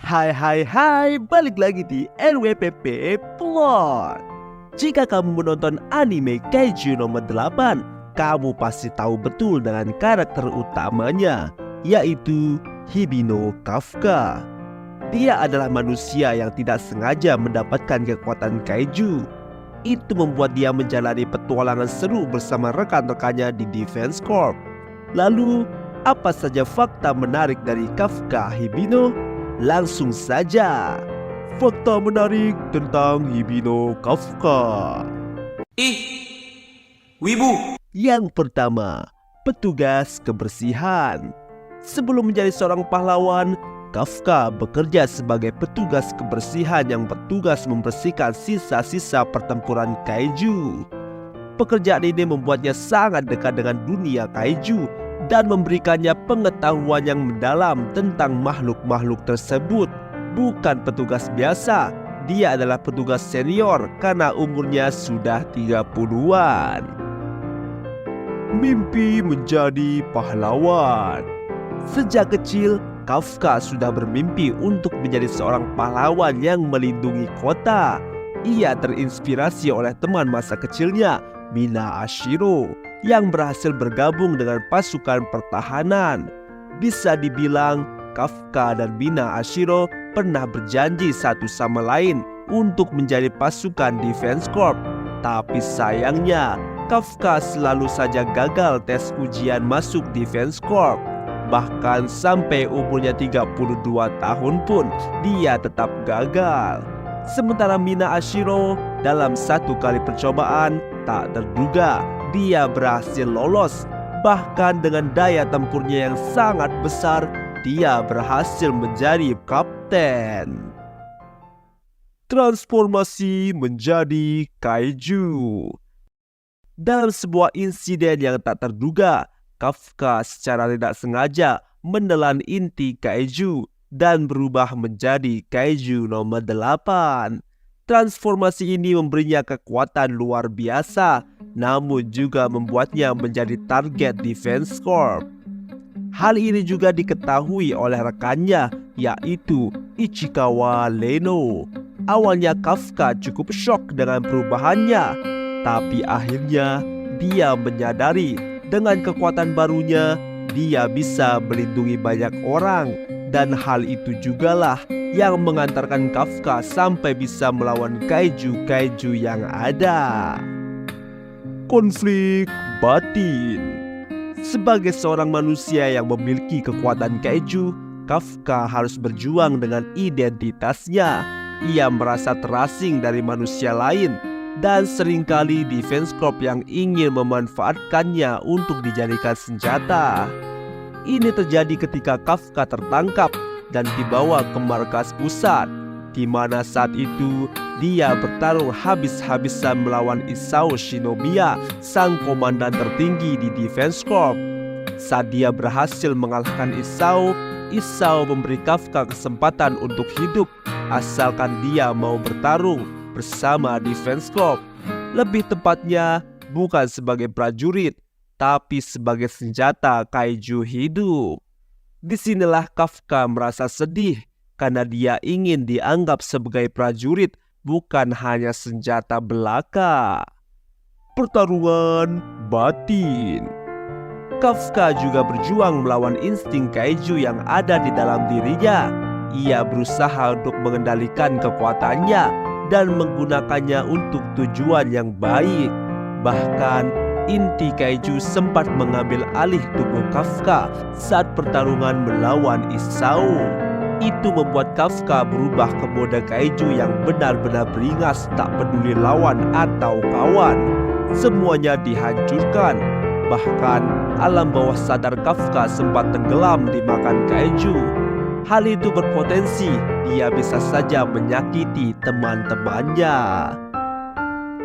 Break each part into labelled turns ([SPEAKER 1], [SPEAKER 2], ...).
[SPEAKER 1] Hai hai hai, balik lagi di NWPP Plot. Jika kamu menonton anime Kaiju nomor 8, kamu pasti tahu betul dengan karakter utamanya, yaitu Hibino Kafka. Dia adalah manusia yang tidak sengaja mendapatkan kekuatan Kaiju. Itu membuat dia menjalani petualangan seru bersama rekan-rekannya di Defense Corp. Lalu, apa saja fakta menarik dari Kafka Hibino? Langsung saja, fakta menarik tentang Hibino Kafka.
[SPEAKER 2] Wibu.
[SPEAKER 1] Yang pertama, petugas kebersihan. Sebelum menjadi seorang pahlawan, Kafka bekerja sebagai petugas kebersihan yang bertugas membersihkan sisa-sisa pertempuran Kaiju. Pekerjaan ini membuatnya sangat dekat dengan dunia Kaiju dan memberikannya pengetahuan yang mendalam tentang makhluk-makhluk tersebut. Bukan petugas biasa, dia adalah petugas senior karena umurnya sudah 30-an. Mimpi menjadi pahlawan. Sejak kecil, Kafka sudah bermimpi untuk menjadi seorang pahlawan yang melindungi kota. Ia terinspirasi oleh teman masa kecilnya, Mina Ashiro, yang berhasil bergabung dengan pasukan pertahanan. Bisa dibilang Kafka dan Mina Ashiro pernah berjanji satu sama lain untuk menjadi pasukan Defense Corp. Tapi sayangnya Kafka selalu saja gagal tes ujian masuk Defense Corp. Bahkan sampai umurnya 32 tahun pun dia tetap gagal. Sementara Mina Ashiro dalam satu kali percobaan tak terduga dia berhasil lolos. Bahkan dengan daya tempurnya yang sangat besar, dia berhasil menjadi kapten. Transformasi menjadi Kaiju. Dalam sebuah insiden yang tak terduga, Kafka secara tidak sengaja menelan inti Kaiju dan berubah menjadi Kaiju nomor 8. Transformasi ini memberinya kekuatan luar biasa, namun juga membuatnya menjadi target Defense Corp. Hal ini juga diketahui oleh rekannya, yaitu Ichikawa Leno. Awalnya Kafka cukup shock dengan perubahannya, tapi akhirnya dia menyadari dengan kekuatan barunya dia bisa melindungi banyak orang. Dan hal itu jugalah yang mengantarkan Kafka sampai bisa melawan Kaiju-Kaiju yang ada. Konflik batin. Sebagai seorang manusia yang memiliki kekuatan Kaiju, Kafka harus berjuang dengan identitasnya. Ia merasa terasing dari manusia lain dan seringkali Defense Corp yang ingin memanfaatkannya untuk dijadikan senjata. Ini terjadi ketika Kafka tertangkap dan dibawa ke markas pusat, di mana saat itu dia bertarung habis-habisan melawan Isao Shinomiya, sang komandan tertinggi di Defense Corp. Saat dia berhasil mengalahkan Isao, Isao memberi Kafka kesempatan untuk hidup asalkan dia mau bertarung bersama Defense Corp. Lebih tepatnya bukan sebagai prajurit, tapi sebagai senjata Kaiju hidup. Disinilah Kafka merasa sedih karena dia ingin dianggap sebagai prajurit, bukan hanya senjata belaka. Pertarungan batin. Kafka juga berjuang melawan insting Kaiju yang ada di dalam dirinya. Ia berusaha untuk mengendalikan kekuatannya dan menggunakannya untuk tujuan yang baik. Bahkan inti Kaiju sempat mengambil alih tubuh Kafka saat pertarungan melawan Isao. Itu membuat Kafka berubah ke mode Kaiju yang benar-benar beringas, tak peduli lawan atau kawan. Semuanya dihancurkan. Bahkan alam bawah sadar Kafka sempat tenggelam dimakan Kaiju. Hal itu berpotensi dia bisa saja menyakiti teman-temannya.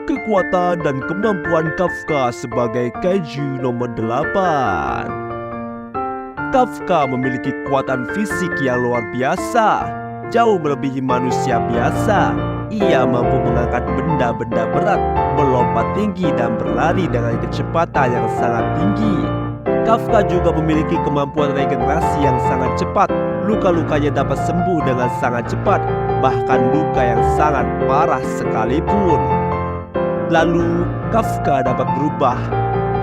[SPEAKER 1] Kekuatan dan kemampuan Kafka sebagai Kaiju nomor 8. Kafka memiliki kekuatan fisik yang luar biasa, jauh melebihi manusia biasa. Ia mampu mengangkat benda-benda berat, melompat tinggi dan berlari dengan kecepatan yang sangat tinggi. Kafka juga memiliki kemampuan regenerasi yang sangat cepat luka-lukanya dapat sembuh dengan sangat cepat, bahkan luka yang sangat parah sekalipun. Lalu, Kafka dapat berubah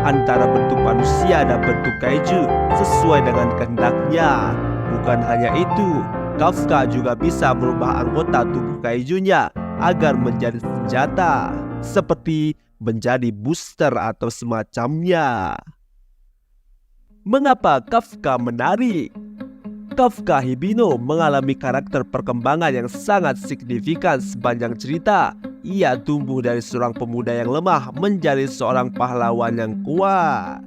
[SPEAKER 1] antara bentuk manusia dan bentuk kaiju sesuai dengan kehendaknya. Bukan hanya itu, Kafka juga bisa merubah anggota tubuh kaijunya agar menjadi senjata, seperti menjadi booster atau semacamnya. Mengapa Kafka menarik? Kafka Hibino mengalami karakter perkembangan yang sangat signifikan sepanjang cerita. Ia tumbuh dari seorang pemuda yang lemah menjadi seorang pahlawan yang kuat.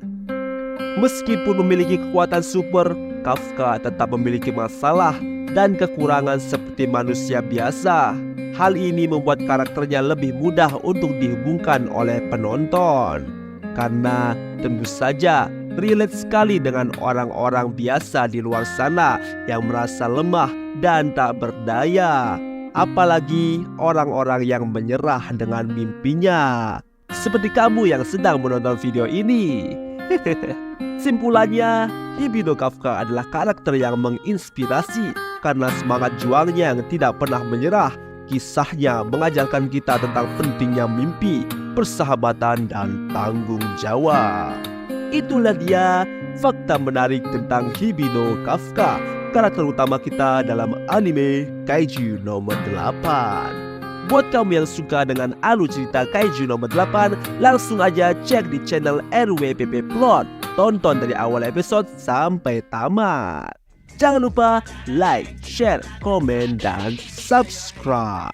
[SPEAKER 1] Meskipun memiliki kekuatan super, Kafka tetap memiliki masalah dan kekurangan seperti manusia biasa. Hal ini membuat karakternya lebih mudah untuk dihubungkan oleh penonton, karena tentu saja relate sekali dengan orang-orang biasa di luar sana yang merasa lemah dan tak berdaya. Apalagi orang-orang yang menyerah dengan mimpinya, seperti kamu yang sedang menonton video ini. Simpulannya, Hibino Kafka adalah karakter yang menginspirasi karena semangat juangnya yang tidak pernah menyerah. Kisahnya mengajarkan kita tentang pentingnya mimpi, persahabatan, dan tanggung jawab. Itulah dia fakta menarik tentang Hibino Kafka, karakter utama kita dalam anime Kaiju nomor 8. Buat kamu yang suka dengan alur cerita Kaiju nomor 8, langsung aja cek di channel RWPP Plot. Tonton dari awal episode sampai tamat. Jangan lupa like, share, komen, dan subscribe.